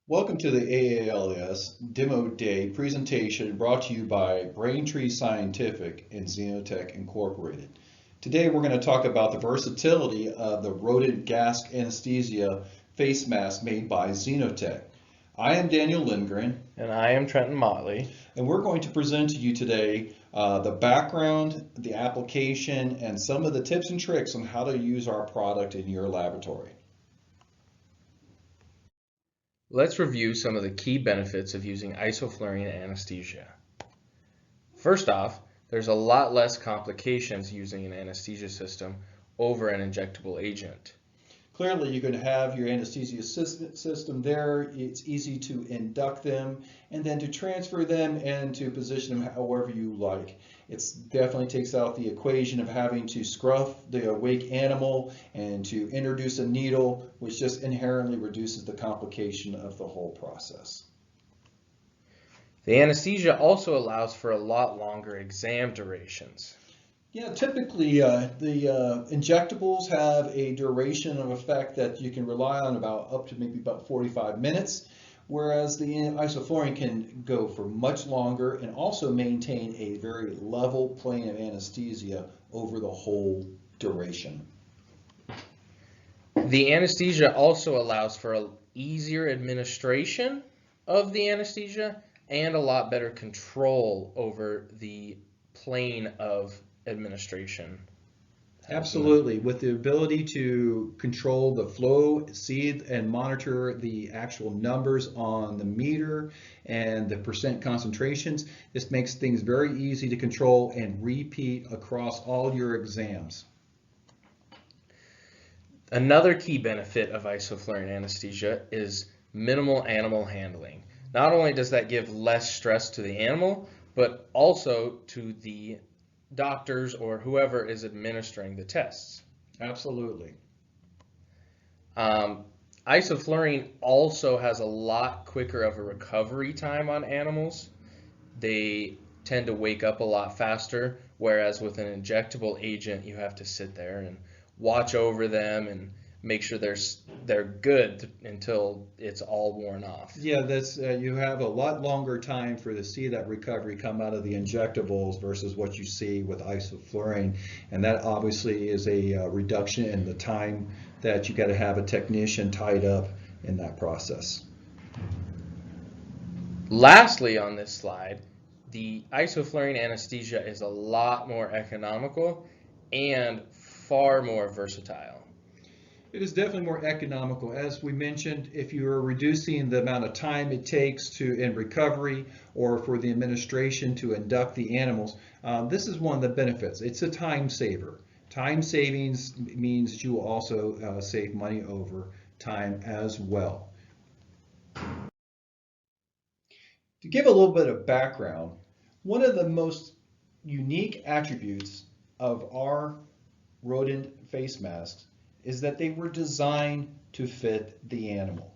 Welcome to the AALS Demo Day presentation brought to you by BrainTree Scientific and Xenotec Incorporated. Today we're going to talk about the versatility of the Rodent gas anesthesia face mask made by Xenotec. I am Daniel Lindgren. And I am Trenton Motley. And we're going to present to you today the background, the application, and some of the tips and tricks on how to use our product in your laboratory. Let's review some of the key benefits of using isofluorine anesthesia. First off, there's a lot less complications using an anesthesia system over an injectable agent. Clearly, you're going to have your anesthesia system there. It's easy to induct them and then to transfer them and to position them however you like. It definitely takes out the equation of having to scruff the awake animal and to introduce a needle, which just inherently reduces the complication of the whole process. The anesthesia also allows for a lot longer exam durations. Yeah, typically the injectables have a duration of effect that you can rely on up to maybe about 45 minutes, whereas the isoflurane can go for much longer and also maintain a very level plane of anesthesia over the whole duration. The anesthesia also allows for an easier administration of the anesthesia and a lot better control over the plane of administration. Absolutely, with the ability to control the flow, see and monitor the actual numbers on the meter and the percent concentrations, this makes things very easy to control and repeat across all your exams. Another key benefit of isoflurane anesthesia is minimal animal handling. Not only does that give less stress to the animal, but also to the doctors or whoever is administering the tests. Absolutely. Isoflurane also has a lot quicker of a recovery time on animals. They tend to wake up a lot faster, whereas with an injectable agent, you have to sit there and watch over them and make sure they're good until it's all worn off. Yeah, that's you have a lot longer time to see that recovery come out of the injectables versus what you see with isoflurane, and that obviously is a reduction in the time that you got to have a technician tied up in that process. Lastly on this slide, the isoflurane anesthesia is a lot more economical and far more versatile. It is definitely more economical. As we mentioned, if you are reducing the amount of time it takes in recovery or for the administration to induct the animals, this is one of the benefits. It's a time saver. Time savings means that you will also save money over time as well. To give a little bit of background, one of the most unique attributes of our rodent face masks is that they were designed to fit the animal.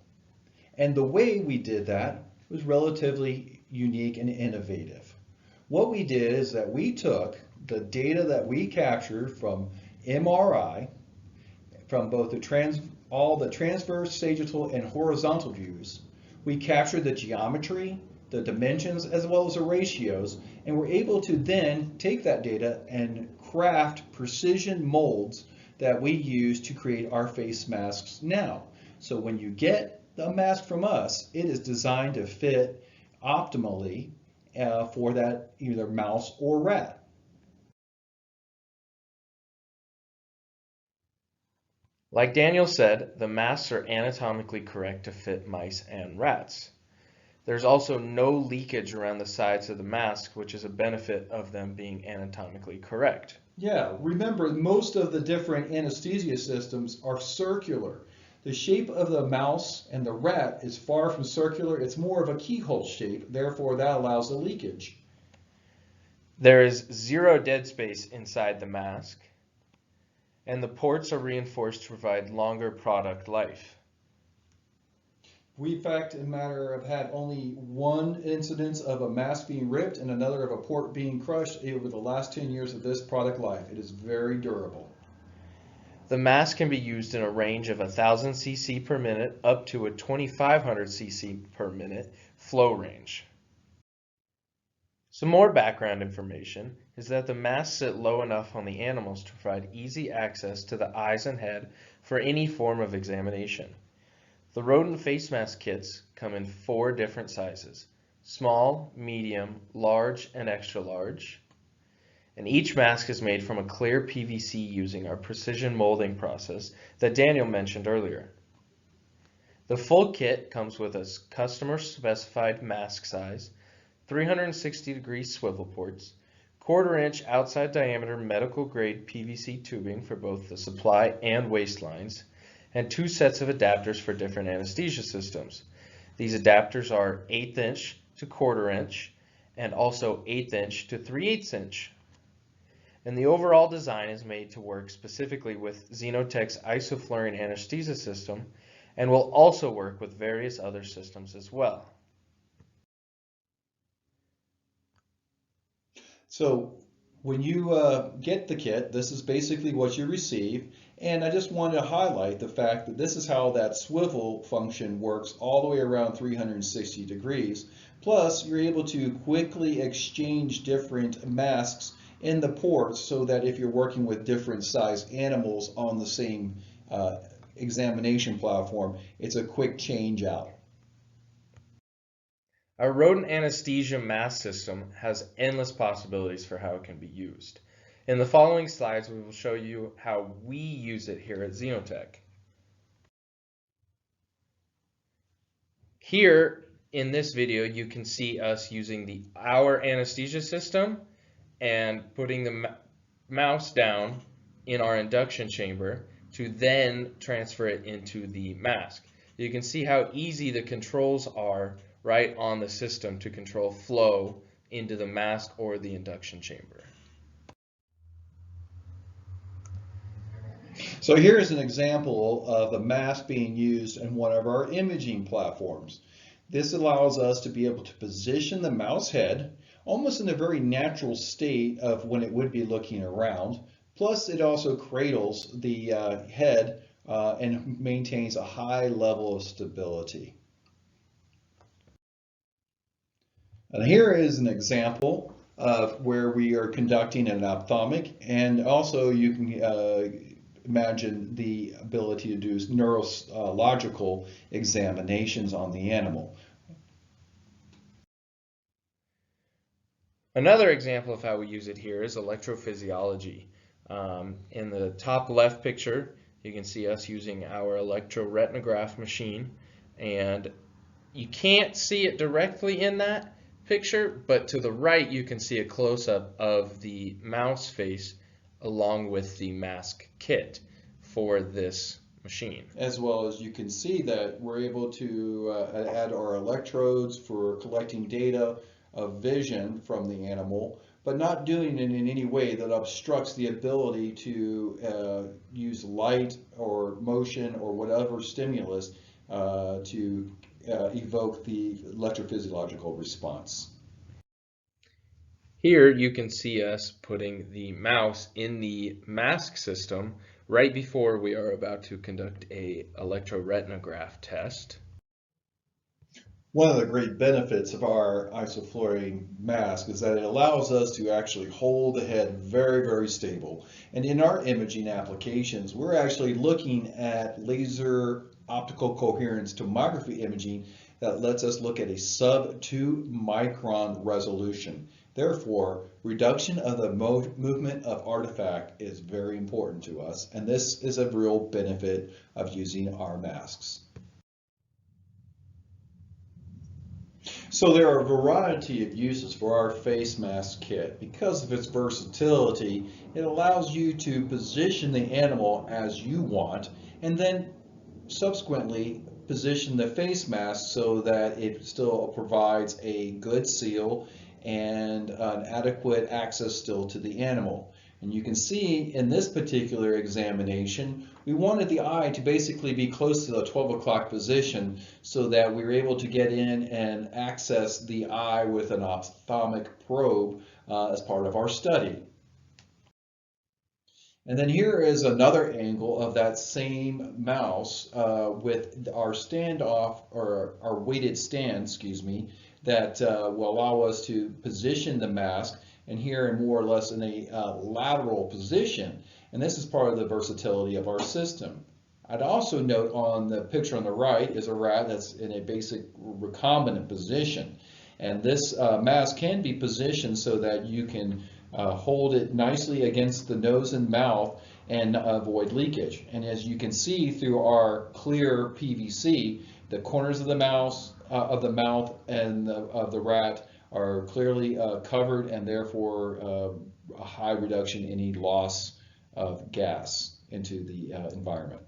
And the way we did that was relatively unique and innovative. What we did is that we took the data that we captured from MRI, from both all the transverse, sagittal, and horizontal views. We captured the geometry, the dimensions, as well as the ratios, and we're able to then take that data and craft precision molds that we use to create our face masks now. So when you get the mask from us, it is designed to fit optimally for that either mouse or rat. Like Daniel said, the masks are anatomically correct to fit mice and rats. There's also no leakage around the sides of the mask, which is a benefit of them being anatomically correct. Yeah, remember most of the different anesthesia systems are circular. The shape of the mouse and the rat is far from circular. It's more of a keyhole shape, therefore that allows the leakage. There is zero dead space inside the mask, and the ports are reinforced to provide longer product life. We, in fact, in matter have had only one incidence of a mask being ripped and another of a port being crushed over the last 10 years of this product life. It is very durable. The mask can be used in a range of 1,000 cc per minute up to a 2,500 cc per minute flow range. Some more background information is that the masks sit low enough on the animals to provide easy access to the eyes and head for any form of examination. The rodent face mask kits come in 4 different sizes: small, medium, large, and extra large. And each mask is made from a clear PVC using our precision molding process that Daniel mentioned earlier. The full kit comes with a customer specified mask size, 360-degree swivel ports, 1/4-inch outside diameter medical grade PVC tubing for both the supply and waste lines, and 2 sets of adapters for different anesthesia systems. These adapters are 1/8 inch to 1/4 inch and also 1/8 inch to 3/8 inch. And the overall design is made to work specifically with Xenotec's Isofluorine anesthesia system and will also work with various other systems as well. So when you get the kit, this is basically what you receive. And I just wanted to highlight the fact that this is how that swivel function works all the way around 360 degrees. Plus, you're able to quickly exchange different masks in the ports so that if you're working with different size animals on the same examination platform, it's a quick change out. Our rodent anesthesia mask system has endless possibilities for how it can be used. In the following slides, we will show you how we use it here at Xenotec. Here in this video, you can see us using our anesthesia system and putting the mouse down in our induction chamber to then transfer it into the mask. You can see how easy the controls are right on the system to control flow into the mask or the induction chamber. So here is an example of a mask being used in one of our imaging platforms. This allows us to be able to position the mouse head almost in a very natural state of when it would be looking around. Plus, it also cradles the head and maintains a high level of stability. And here is an example of where we are conducting an ophthalmic, and also you can imagine the ability to do neurological examinations on the animal. Another example of how we use it here is electrophysiology. In the top left picture, you can see us using our electroretinograph machine, and you can't see it directly in that picture, but to the right you can see a close-up of the mouse face along with the mask kit for this machine. As well as you can see that we're able to add our electrodes for collecting data of vision from the animal, but not doing it in any way that obstructs the ability to use light or motion or whatever stimulus to evoke the electrophysiological response. Here you can see us putting the mouse in the mask system right before we are about to conduct a electroretinograph test. One of the great benefits of our isofluorine mask is that it allows us to actually hold the head very, very stable. And in our imaging applications, we're actually looking at laser optical coherence tomography imaging that lets us look at a sub-2 micron resolution. Therefore, reduction of the movement of artifact is very important to us, and this is a real benefit of using our masks. So there are a variety of uses for our face mask kit. Because of its versatility, it allows you to position the animal as you want, and then subsequently position the face mask so that it still provides a good seal and an adequate access still to the animal. And you can see in this particular examination, we wanted the eye to basically be close to the 12 o'clock position so that we were able to get in and access the eye with an ophthalmic probe as part of our study. And then here is another angle of that same mouse with our standoff, or our weighted stand, excuse me, that will allow us to position the mask, and here in more or less in a lateral position. And this is part of the versatility of our system. I'd also note on the picture on the right is a rat that's in a basic recombinant position. And this mask can be positioned so that you can hold it nicely against the nose and mouth and avoid leakage. And as you can see through our clear PVC, the corners of the mouth and of the rat are clearly covered, and therefore a high reduction in any loss of gas into the environment.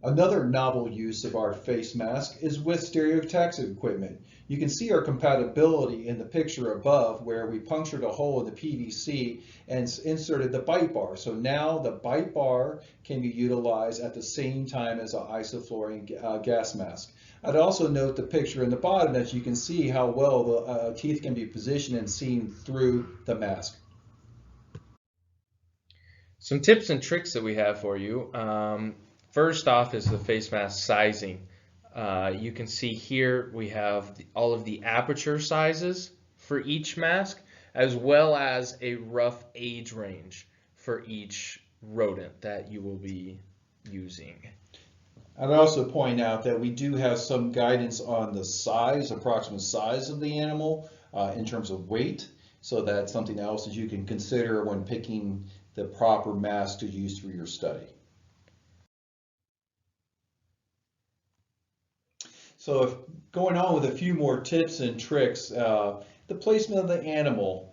Another novel use of our face mask is with stereotax equipment. You can see our compatibility in the picture above, where we punctured a hole in the PVC and inserted the bite bar. So now the bite bar can be utilized at the same time as an isofluorine gas mask. I'd also note the picture in the bottom that you can see how well the teeth can be positioned and seen through the mask. Some tips and tricks that we have for you. First off is the face mask sizing. You can see here we have all of the aperture sizes for each mask, as well as a rough age range for each rodent that you will be using. I'd also point out that we do have some guidance on the size, approximate size of the animal in terms of weight, so that's something else that you can consider when picking the proper mask to use for your study. So if going on with a few more tips and tricks, the placement of the animal.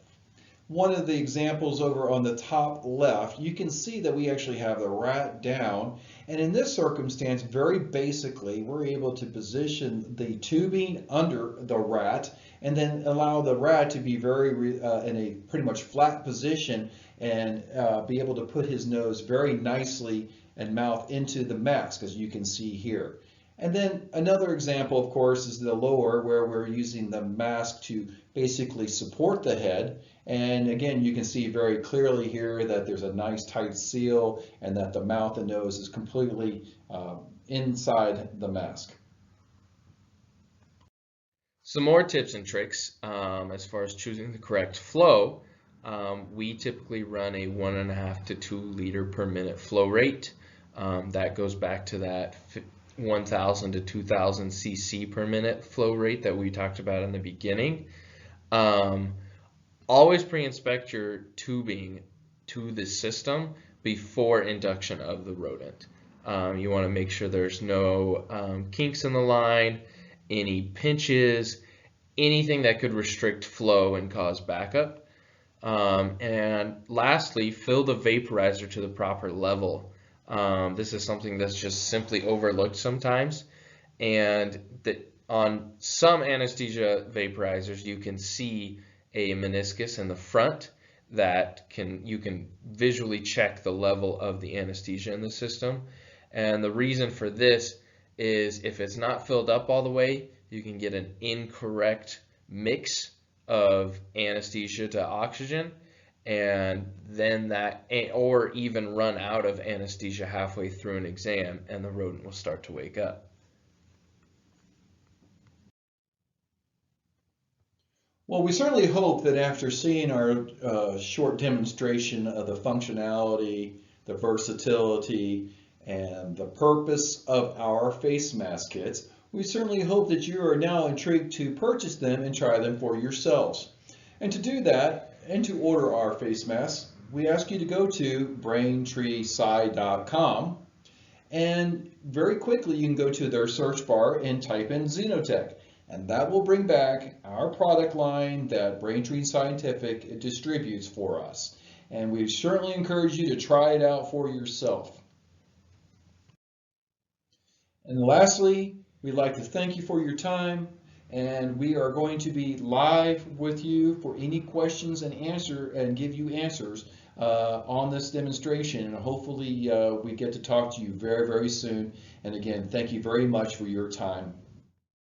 One of the examples over on the top left, you can see that we actually have the rat down. And in this circumstance, very basically, we're able to position the tubing under the rat and then allow the rat to be in a pretty much flat position and be able to put his nose very nicely and mouth into the mask, as you can see here. And then another example, of course, is the lower, where we're using the mask to basically support the head. And again, you can see very clearly here that there's a nice tight seal and that the mouth and nose is completely inside the mask. Some more tips and tricks as far as choosing the correct flow. We typically run a 1.5 to 2 liter per minute flow rate. That goes back to that 1,000 to 2,000 cc per minute flow rate that we talked about in the beginning. Always pre-inspect your tubing to the system before induction of the rodent. You want to make sure there's no kinks in the line, any pinches, anything that could restrict flow and cause backup. And lastly, fill the vaporizer to the proper level. This is something that's just simply overlooked sometimes, and that on some anesthesia vaporizers you can see a meniscus in the front that you can visually check the level of the anesthesia in the system. And the reason for this is if it's not filled up all the way, you can get an incorrect mix of anesthesia to oxygen, and then or even run out of anesthesia halfway through an exam, and the rodent will start to wake up. Well, we certainly hope that after seeing our short demonstration of the functionality, the versatility, and the purpose of our face mask kits, we certainly hope that you are now intrigued to purchase them and try them for yourselves. And to do that, and to order our face masks, we ask you to go to BrainTreeSci.com, and very quickly you can go to their search bar and type in Xenotec, and that will bring back our product line that BrainTree Scientific distributes for us. And we certainly encourage you to try it out for yourself. And lastly, we'd like to thank you for your time. And we are going to be live with you for any questions and give you answers on this demonstration. And hopefully we get to talk to you very, very soon. And again, thank you very much for your time.